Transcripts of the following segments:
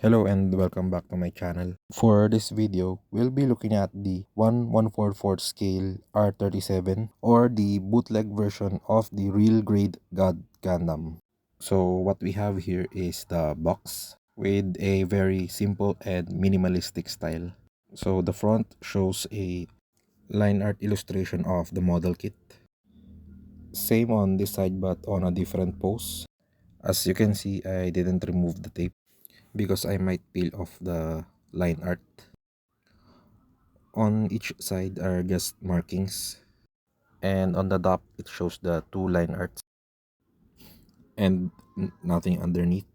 Hello and welcome back to my channel. For this video, we'll be looking at the 1/144 scale R37 or the bootleg version of the Real Grade God Gundam. So what we have here is the box with a very simple and minimalistic style. So the front shows a line art illustration of the model kit. Same on this side but on a different pose. As you can see, I didn't remove the tape because I might peel off the line art. On each side are just markings, and on the top it shows the two line arts and nothing underneath.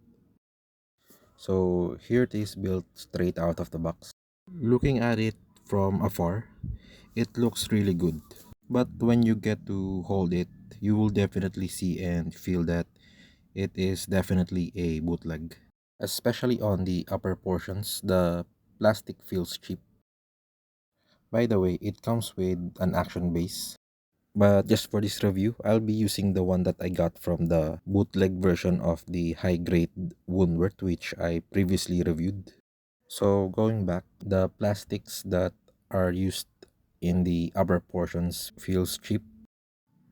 So here it is built straight out of the box. Looking at it from afar, it looks really good. But when you get to hold it, you will definitely see and feel that it is definitely a bootleg. Especially on the upper portions, the plastic feels cheap. By the way, it comes with an action base. But just for this review, I'll be using the one that I got from the bootleg version of the high grade Woundort, which I previously reviewed. So going back, the plastics that are used in the upper portions feels cheap,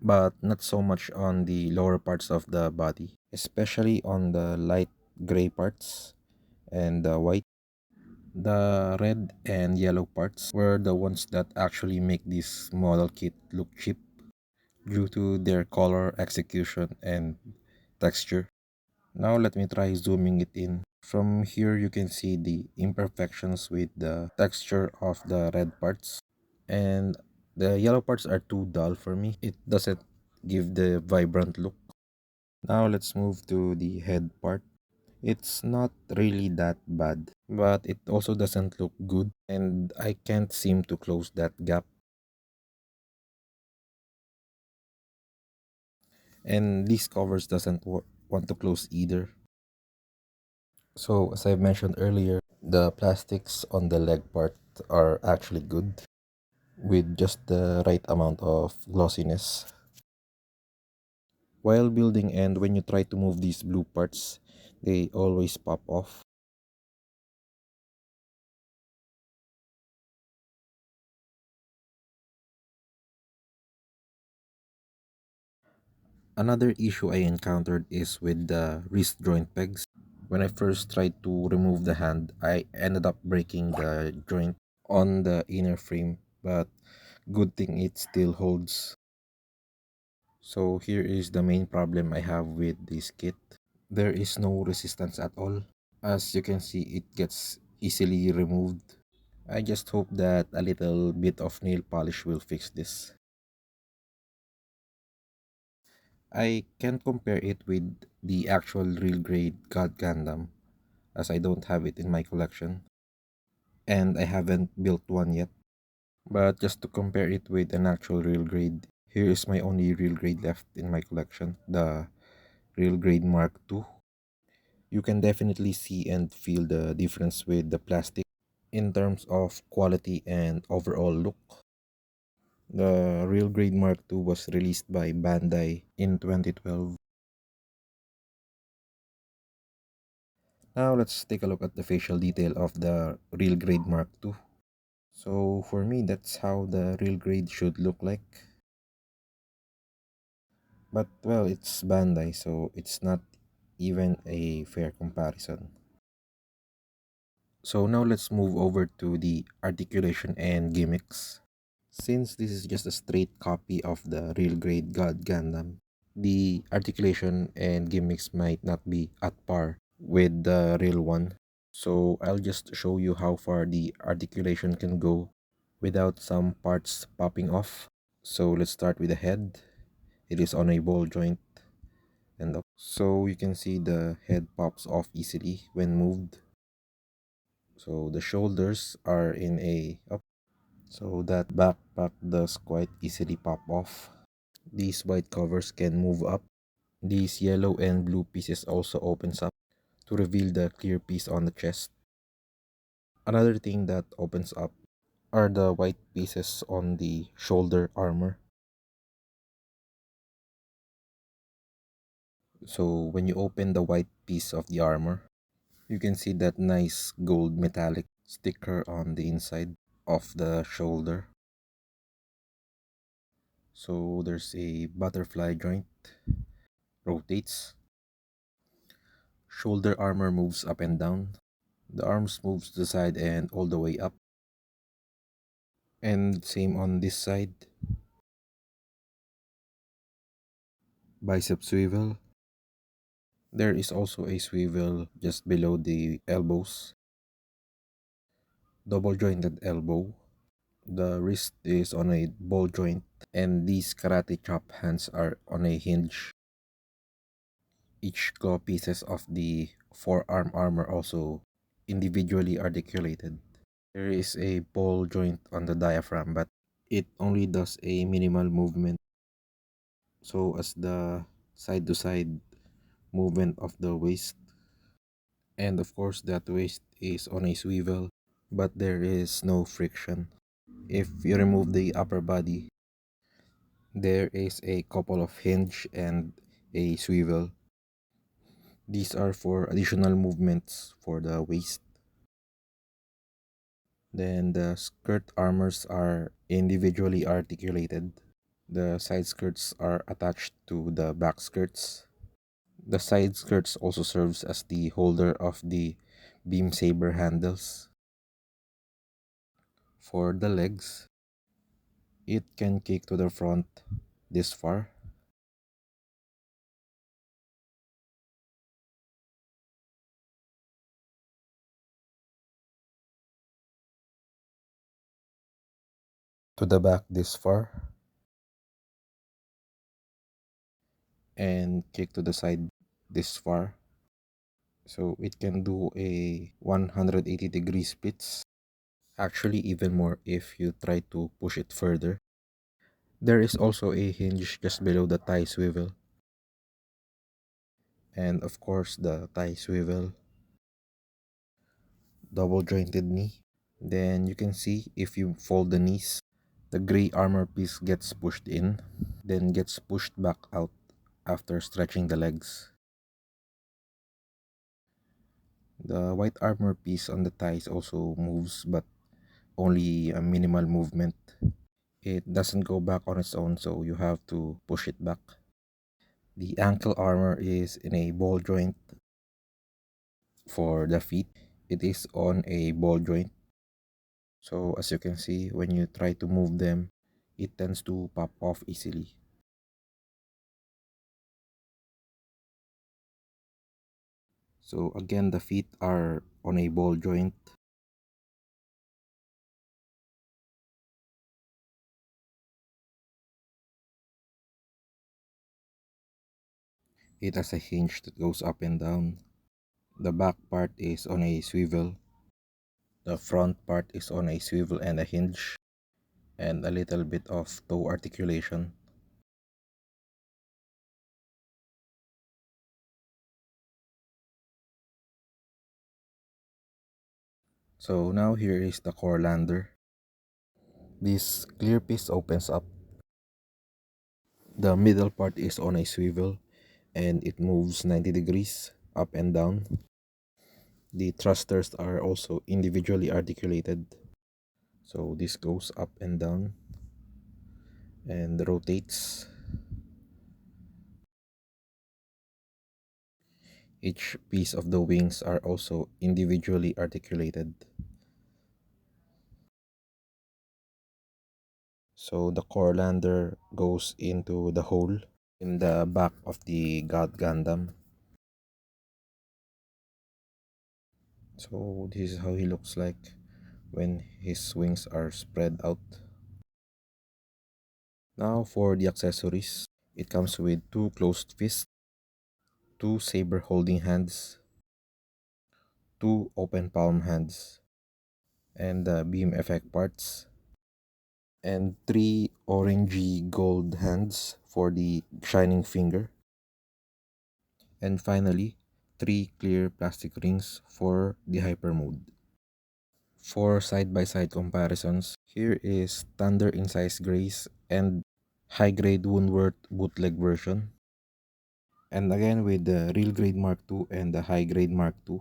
but not so much on the lower parts of the body, especially on the light gray parts and the white. The red and yellow parts were the ones that actually make this model kit look cheap due to their color, execution, and texture. Now let me try zooming it in. From here you can see the imperfections with the texture of the red parts, and the yellow parts are too dull for me. It doesn't give the vibrant look. Now let's move to the head part. It's not really that bad, but it also doesn't look good, and I can't seem to close that gap. And these covers doesn't want to close either. So as I mentioned earlier, the plastics on the leg part are actually good with just the right amount of glossiness. While building and when you try to move these blue parts, they always pop off. Another issue I encountered is with the wrist joint pegs. When I first tried to remove the hand, I ended up breaking the joint on the inner frame, but good thing it still holds. So here is the main problem I have with this kit. There is no resistance at all. As you can see, it gets easily removed. I just hope that a little bit of nail polish will fix this. I can't compare it with the actual real grade God Gundam, as I don't have it in my collection, and I haven't built one yet. But just to compare it with an actual real grade, here is my only real grade left in my collection, the Real Grade Mark II. You can definitely see and feel the difference with the plastic in terms of quality and overall look. The Real Grade Mark II was released by Bandai in 2012. Now let's take a look at the facial detail of the Real Grade Mark II. So for me, that's how the Real Grade should look like. But well, it's Bandai, so it's not even a fair comparison. So now let's move over to the articulation and gimmicks. Since this is just a straight copy of the Real Grade God Gundam, the articulation and gimmicks might not be at par with the real one. So I'll just show you how far the articulation can go without some parts popping off. So let's start with the head. It is on a ball joint and up. So you can see the head pops off easily when moved. So the shoulders are in a up. So that backpack does quite easily pop off. These white covers can move up. These yellow and blue pieces also opens up to reveal the clear piece on the chest. Another thing that opens up are the white pieces on the shoulder armor. So when you open the white piece of the armor, You can see that nice gold metallic sticker on the inside of the shoulder. So there's a butterfly joint, rotates. Shoulder armor moves up and down. The arms moves to the side and all the way up. And same on this side. Bicep swivel. There is also a swivel just below the elbows. Double jointed elbow. The wrist is on a ball joint, and these karate chop hands are on a hinge. Each claw pieces of the forearm armor also individually articulated. There is a ball joint on the diaphragm, but it only does a minimal movement. So as the side to side movement of the waist, and of course that waist is on a swivel, but there is no friction. If you remove the upper body, there is a couple of hinge and a swivel. These are for additional movements for the waist. Then the skirt armors are individually articulated. The side skirts are attached to the back skirts. The side skirts also serves as the holder of the beam saber handles. For the legs, it can kick to the front this far. To the back this far, and kick to the side this far. So it can do a 180-degree splits. Actually, even more if you try to push it further. There is also a hinge just below the thigh swivel. And of course, the thigh swivel. Double jointed knee. Then you can see if you fold the knees, the gray armor piece gets pushed in, then gets pushed back out after stretching the legs. The white armor piece on the thighs also moves, but only a minimal movement. It doesn't go back on its own, so you have to push it back. The ankle armor is in a ball joint. For the feet, it is on a ball joint. So as you can see, when you try to move them, it tends to pop off easily. So again, the feet are on a ball joint. It has a hinge that goes up and down. The back part is on a swivel. The front part is on a swivel and a hinge, and a little bit of toe articulation. So now here is the core lander. This clear piece opens up. The middle part is on a swivel and it moves 90 degrees up and down. The thrusters are also individually articulated. So this goes up and down and rotates. Each piece of the wings are also individually articulated. So the core lander goes into the hole in the back of the God Gundam. So this is how he looks like when his wings are spread out. Now for the accessories, it comes with two closed fists, two saber holding hands, two open palm hands, and the beam effect parts, and three orangey gold hands for the shining finger, and finally, three clear plastic rings for the hyper mode. For side-by-side comparisons, here is Thunder Incise Grace and High Grade Woundort Bootleg version. And again with the Real Grade Mark II and the High Grade Mark II.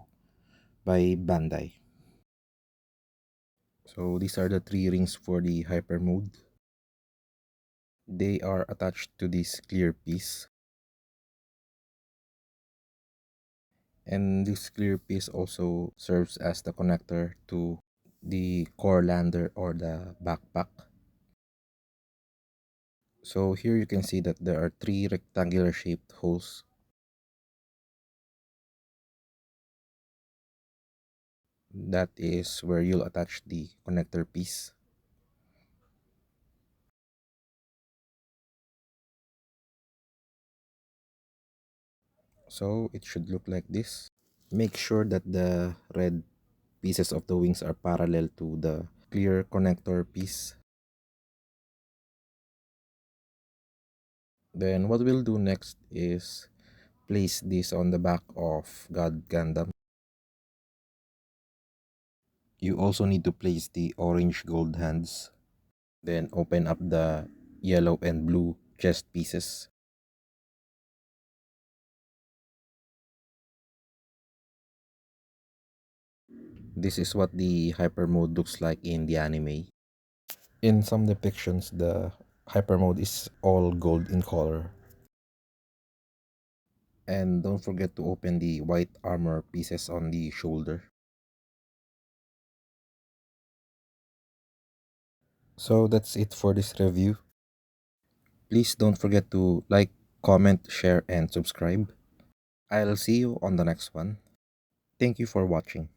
by Bandai. So these are the three rings for the hyper mode. They are attached to this clear piece. And this clear piece also serves as the connector to the core lander or the backpack. So here you can see that there are three rectangular shaped holes. That is where you'll attach the connector piece. So it should look like this. Make sure that the red pieces of the wings are parallel to the clear connector piece. Then what we'll do next is place this on the back of God Gundam. You also need to place the orange gold hands. Then open up the yellow and blue chest pieces. This is what the hyper mode looks like in the anime. In some depictions, the hyper mode is all gold in color. And don't forget to open the white armor pieces on the shoulder. So that's it for this review. Please don't forget to like, comment, share, and subscribe. I'll see you on the next one. Thank you for watching.